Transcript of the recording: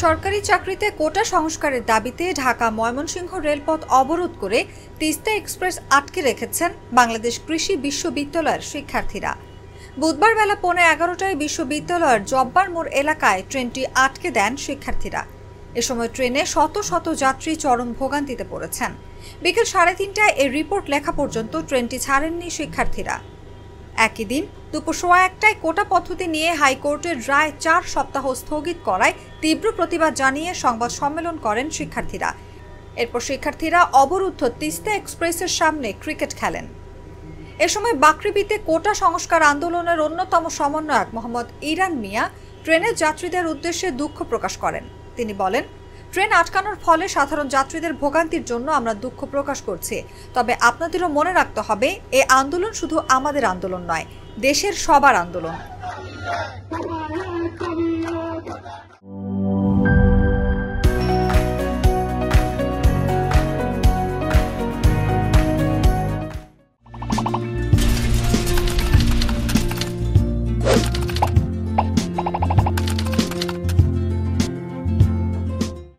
সরকারি চাকরিতে কোটা সংস্কারের দাবিতে ঢাকা ময়মনসিংহ রেলপথ অবরোধ করে তিস্তা এক্সপ্রেস আটকে রেখেছেন বাংলাদেশ কৃষি বিশ্ববিদ্যালয়ের শিক্ষার্থীরা। বুধবার বেলা 11:15টায় বিশ্ববিদ্যালয়ের জব্বার মোড় এলাকায় ট্রেনটি আটকে দেন শিক্ষার্থীরা। এ সময় ট্রেনে শত শত যাত্রী চরম ভোগান্তিতে পড়েছেন। বিকেল 3:30টায় এই রিপোর্ট লেখা পর্যন্ত ট্রেনটি ছাড়েননি শিক্ষার্থীরা। একই দিন দুপুর 1:15টায় কোটা পদ্ধতি নিয়ে হাইকোর্টের রায় 4 সপ্তাহ স্থগিত করায় তীব্র প্রতিবাদ জানিয়ে সংবাদ সম্মেলন করেন শিক্ষার্থীরা। এরপর শিক্ষার্থীরা অবরুদ্ধ তিস্তা এক্সপ্রেসের সামনে ক্রিকেট খেলেন। এ সময় বাকৃবিতে কোটা সংস্কার আন্দোলনের অন্যতম সমন্বয়ক মোহাম্মদ ইরান মিয়া ট্রেনের যাত্রীদের উদ্দেশ্যে দুঃখ প্রকাশ করেন। তিনি বলেন, ট্রেন আটকানোর ফলে সাধারণ যাত্রীদের ভোগান্তির জন্য আমরা দুঃখ প্রকাশ করছি। তবে আপনাদেরও মনে রাখতে হবে, এই আন্দোলন শুধু আমাদের আন্দোলন নয়, দেশের সবার আন্দোলন।